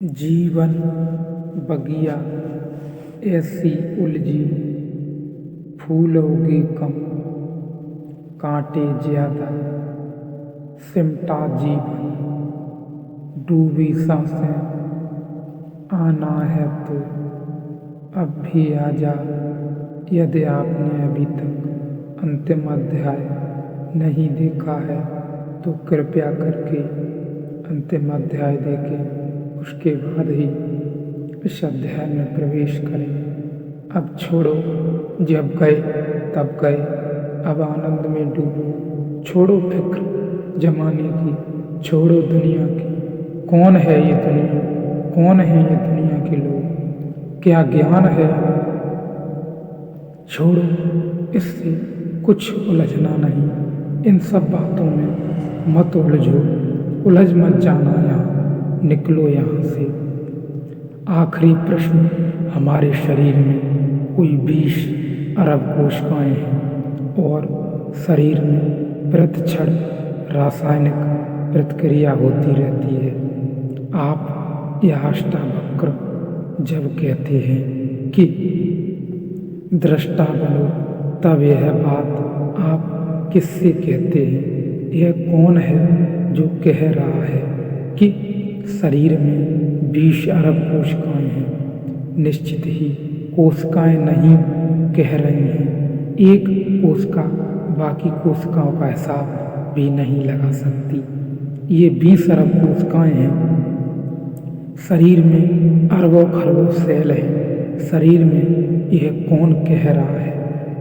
जीवन बगिया ऐसी उलझी, फूल उगे कम, कांटे ज्यादा, सिमटा जीवन, डूबी सांसें, आना है तो अब भी आजा। यदि आपने अभी तक अंतिम अध्याय नहीं देखा है तो कृपया करके अंतिम अध्याय देखें, उसके बाद ही इस अध्याय में प्रवेश करें। अब छोड़ो, जब गए तब गए, अब आनंद में डूबो। छोड़ो फिक्र जमाने की, छोड़ो दुनिया की। कौन है ये दुनिया, कौन है ये दुनिया के लोग, क्या ज्ञान है हमें? छोड़ो, इससे कुछ उलझना नहीं। इन सब बातों में मत उलझो, उलझ मत जाना। यहाँ निकलो यहाँ से। आखिरी प्रश्न, हमारे शरीर में कोई 20 अरब कोशिकाएं हैं और शरीर में प्रतिक्षण रासायनिक प्रतिक्रिया होती रहती है। आप यह अष्टावक्र जब कहते हैं कि दृष्टा बनो, तब यह बात आप किससे कहते हैं? यह कौन है जो कह रहा है कि शरीर में 20 अरब कोशिकाएं हैं? निश्चित ही कोशिकाएं नहीं कह रही हैं। एक कोशिका बाकी कोशिकाओं का हिसाब भी नहीं लगा सकती। ये 20 अरब कोशिकाएं हैं। शरीर में अरबों खरबों सेल हैं। शरीर में यह कौन कह रहा है?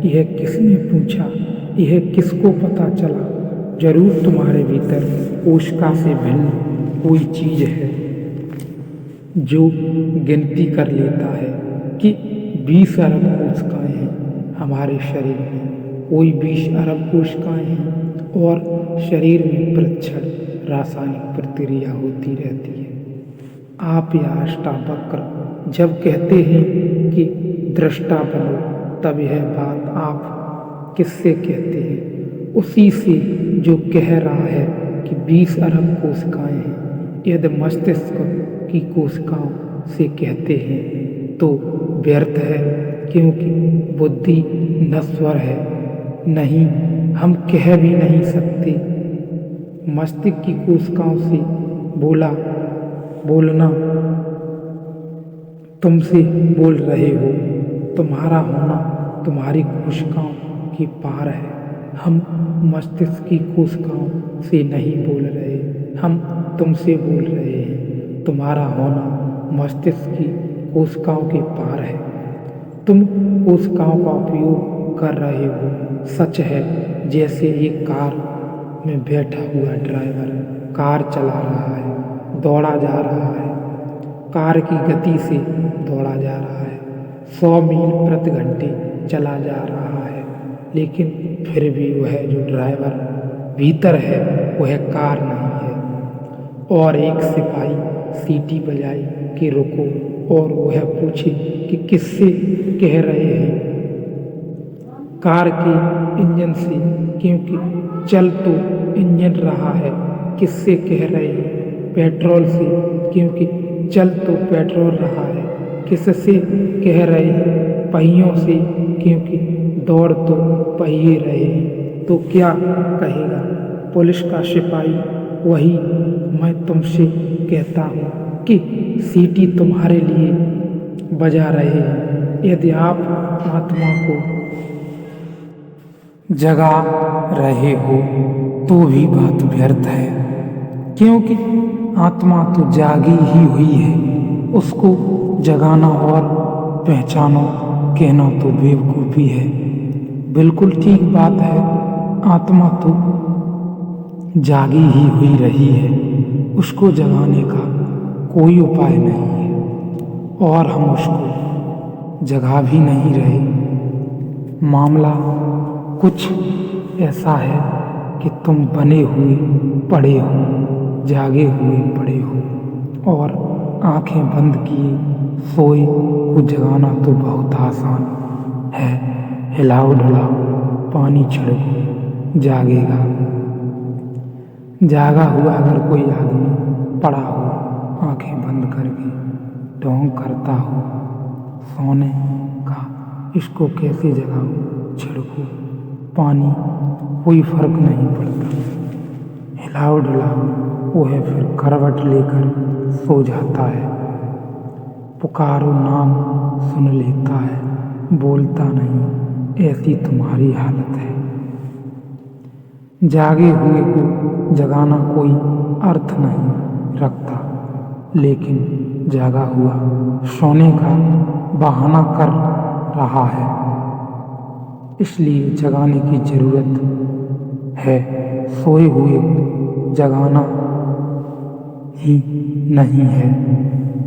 यह किसने पूछा? यह किसको पता चला? जरूर तुम्हारे भीतर कोशिका से भिन्न कोई चीज है जो गिनती कर लेता है कि 20 अरब कोशिकाएं हैं हमारे शरीर में। कोई 20 अरब कोशिकाएं हैं और शरीर में प्रतिक्षण रासायनिक प्रतिक्रिया होती रहती है। आप यह अष्टावक्र जब कहते हैं कि दृष्टा बनो, तब यह बात आप किससे कहते हैं? उसी से जो कह रहा है कि 20 अरब कोशिकाएं हैं। यदि मस्तिष्क की कोशिकाओं से कहते हैं तो व्यर्थ है, क्योंकि बुद्धि नश्वर है। नहीं, हम कह भी नहीं सकते। मस्तिष्क की कोशिकाओं से बोलना तुमसे बोल रहे हो। तुम्हारा होना तुम्हारी कोशिकाओं के पार है। हम मस्तिष्क की कोशिकाओं से नहीं बोल रहे, हम तुमसे बोल रहे हैं। तुम्हारा होना मस्तिष्क की कोशिकाओं के पार है। तुम कोशिकाओं का उपयोग कर रहे हो। सच है, जैसे एक कार में बैठा हुआ ड्राइवर कार चला रहा है, दौड़ा जा रहा है, कार की गति से दौड़ा जा रहा है, 100 मील प्रति घंटे चला जा रहा है, लेकिन फिर भी वह जो ड्राइवर भीतर है वह कार नहीं है। और एक सिपाही सीटी बजाई कि रुको, और वह पूछे कि किससे कह रहे हैं? कार के इंजन से, क्योंकि चल तो इंजन रहा है। किससे कह रहे हैं? पेट्रोल से, क्योंकि चल तो पेट्रोल रहा है। किससे कह रहे हैं? पहियों से, क्योंकि दौड़ तो पहिए रहे हैं। तो क्या कहेगा पुलिस का सिपाही? वही मैं तुमसे कहता हूँ कि सीटी तुम्हारे लिए बजा रहे हैं। यदि आप आत्मा को जगा रहे हो तो भी बात व्यर्थ है, क्योंकि आत्मा तो जागी ही हुई है। उसको जगाना और पहचानो कहना तो बेवकूफ़ी है। बिल्कुल ठीक बात है, आत्मा तो जागी ही हुई रही है। उसको जगाने का कोई उपाय नहीं है और हम उसको जगा भी नहीं रहे। मामला कुछ ऐसा है कि तुम बने हुए पड़े हो, जागे हुए पड़े हो, और आंखें बंद किए सोए को जगाना तो बहुत आसान है। हिलाओ डुलाओ, पानी छिड़को, जागेगा। जागा हुआ अगर कोई आदमी पड़ा हो आंखें बंद करके ढोंग करता हो सोने का, इसको कैसे जगाऊं छिड़कूं पानी, कोई फर्क नहीं पड़ता। हिलाओ डुलाओ वह फिर करवट लेकर सो जाता है। पुकारो नाम सुन लेता है, बोलता नहीं, ऐसी तुम्हारी हालत है। जागे हुए को जगाना कोई अर्थ नहीं रखता, लेकिन जागा हुआ सोने का बहाना कर रहा है, इसलिए जगाने की जरूरत है। सोए हुए को जगाना ही नहीं है,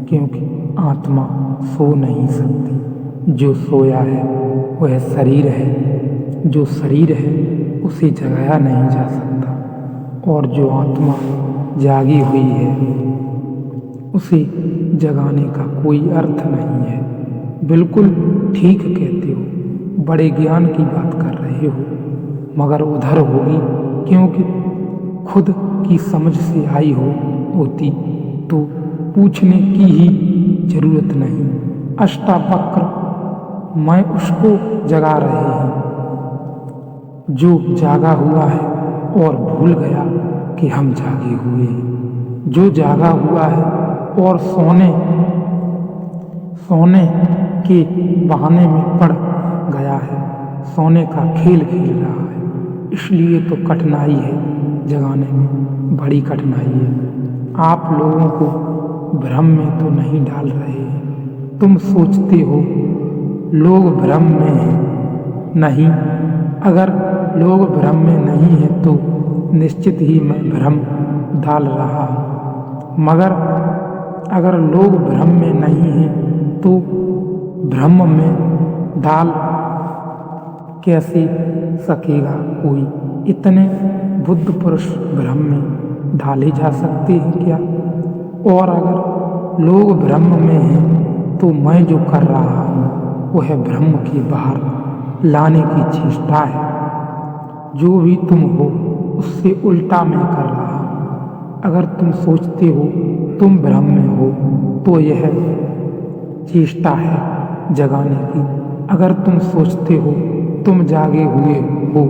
क्योंकि आत्मा सो नहीं सकती। जो सोया है वह शरीर है, जो शरीर है उसे जगाया नहीं जा सकता, और जो आत्मा जागी हुई है उसे जगाने का कोई अर्थ नहीं है। बिल्कुल ठीक कहते हो, बड़े ज्ञान की बात कर रहे हो, मगर उधर होगी, क्योंकि खुद की समझ से आई होती तो पूछने की ही जरूरत नहीं। अष्टावक्र मैं उसको जगा रहे हैं जो जागा हुआ है और भूल गया कि हम जागे हुए हैं, जो जागा हुआ है और सोने के बहाने में पड़ गया है, सोने का खेल खेल रहा है। इसलिए तो कठिनाई है जगाने में, बड़ी कठिनाई है। आप लोगों को भ्रम में तो नहीं डाल रहे हैं। तुम सोचते हो लोग भ्रम में हैं, नहीं। अगर लोग भ्रम में नहीं हैं तो निश्चित ही मैं भ्रम डाल रहा हूँ, मगर अगर लोग भ्रम में नहीं हैं तो भ्रम में डाल कैसे सकेगा कोई? इतने बुद्ध पुरुष भ्रम में डाले जा सकते हैं क्या? और अगर लोग भ्रम में हैं तो मैं जो कर रहा हूँ वह भ्रम के बाहर लाने की चेष्टा है। जो भी तुम हो उससे उल्टा मैं कर रहा हूँ। अगर तुम सोचते हो तुम भ्रम में हो तो यह चेष्टा है जगाने की। अगर तुम सोचते हो तुम जागे हुए हो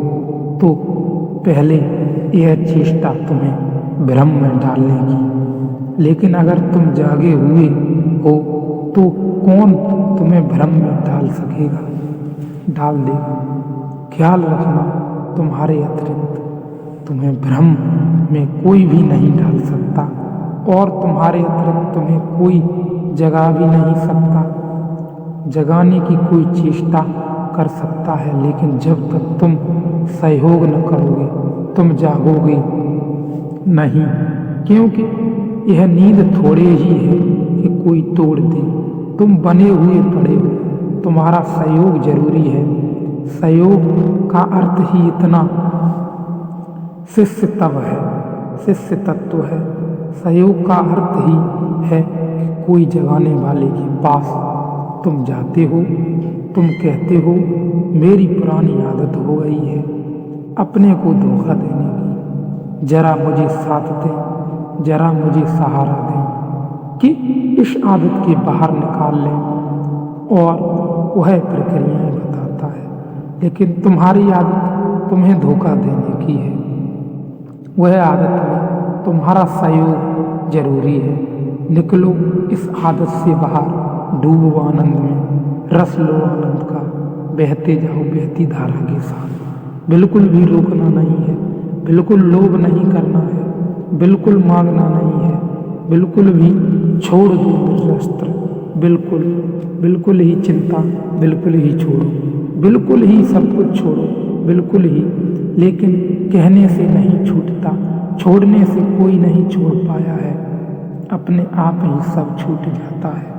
तो पहले यह चेष्टा तुम्हें भ्रम में डालने की। लेकिन अगर तुम जागे हुए हो तो कौन तुम्हें भ्रम में डाल सकेगा? डाल देगा। ख्याल रखना, तुम्हारे अतिरिक्त तुम्हें भ्रम में कोई भी नहीं डाल सकता, और तुम्हारे अतिरिक्त तुम्हें कोई जगा भी नहीं सकता। जगाने की कोई चेष्टा कर सकता है, लेकिन जब तक तुम सहयोग न करोगे तुम जागोगे नहीं, क्योंकि यह नींद थोड़े ही है कि कोई तोड़ दे। तुम बने हुए पड़े हो, तुम्हारा सहयोग जरूरी है। सहयोग का अर्थ ही इतना शिष्य तब है, शिष्य तत्व है। सहयोग का अर्थ ही है कि कोई जगाने वाले के पास तुम जाते हो, तुम कहते हो मेरी पुरानी आदत हो गई है अपने को धोखा देने की, जरा मुझे साथ दें, जरा मुझे सहारा दें कि इस आदत के बाहर निकाल लें। और वह प्रक्रियाएं बताता है, लेकिन तुम्हारी आदत तुम्हें धोखा देने की है। वह आदत में तुम्हारा सहयोग जरूरी है। निकलो इस आदत से बाहर, डूबो आनंद में, रस लो आनंद का, बहते जाओ बहती धारा के साथ। बिल्कुल भी रोकना नहीं है, बिल्कुल लोभ नहीं करना है, बिल्कुल मांगना नहीं है, बिल्कुल भी छोड़ दो शस्त्र, बिल्कुल ही चिंता, बिल्कुल ही छोड़ो, बिल्कुल ही सब कुछ छोड़ो, बिल्कुल ही। लेकिन कहने से नहीं छूटता, छोड़ने से कोई नहीं छोड़ पाया है, अपने आप ही सब छूट जाता है।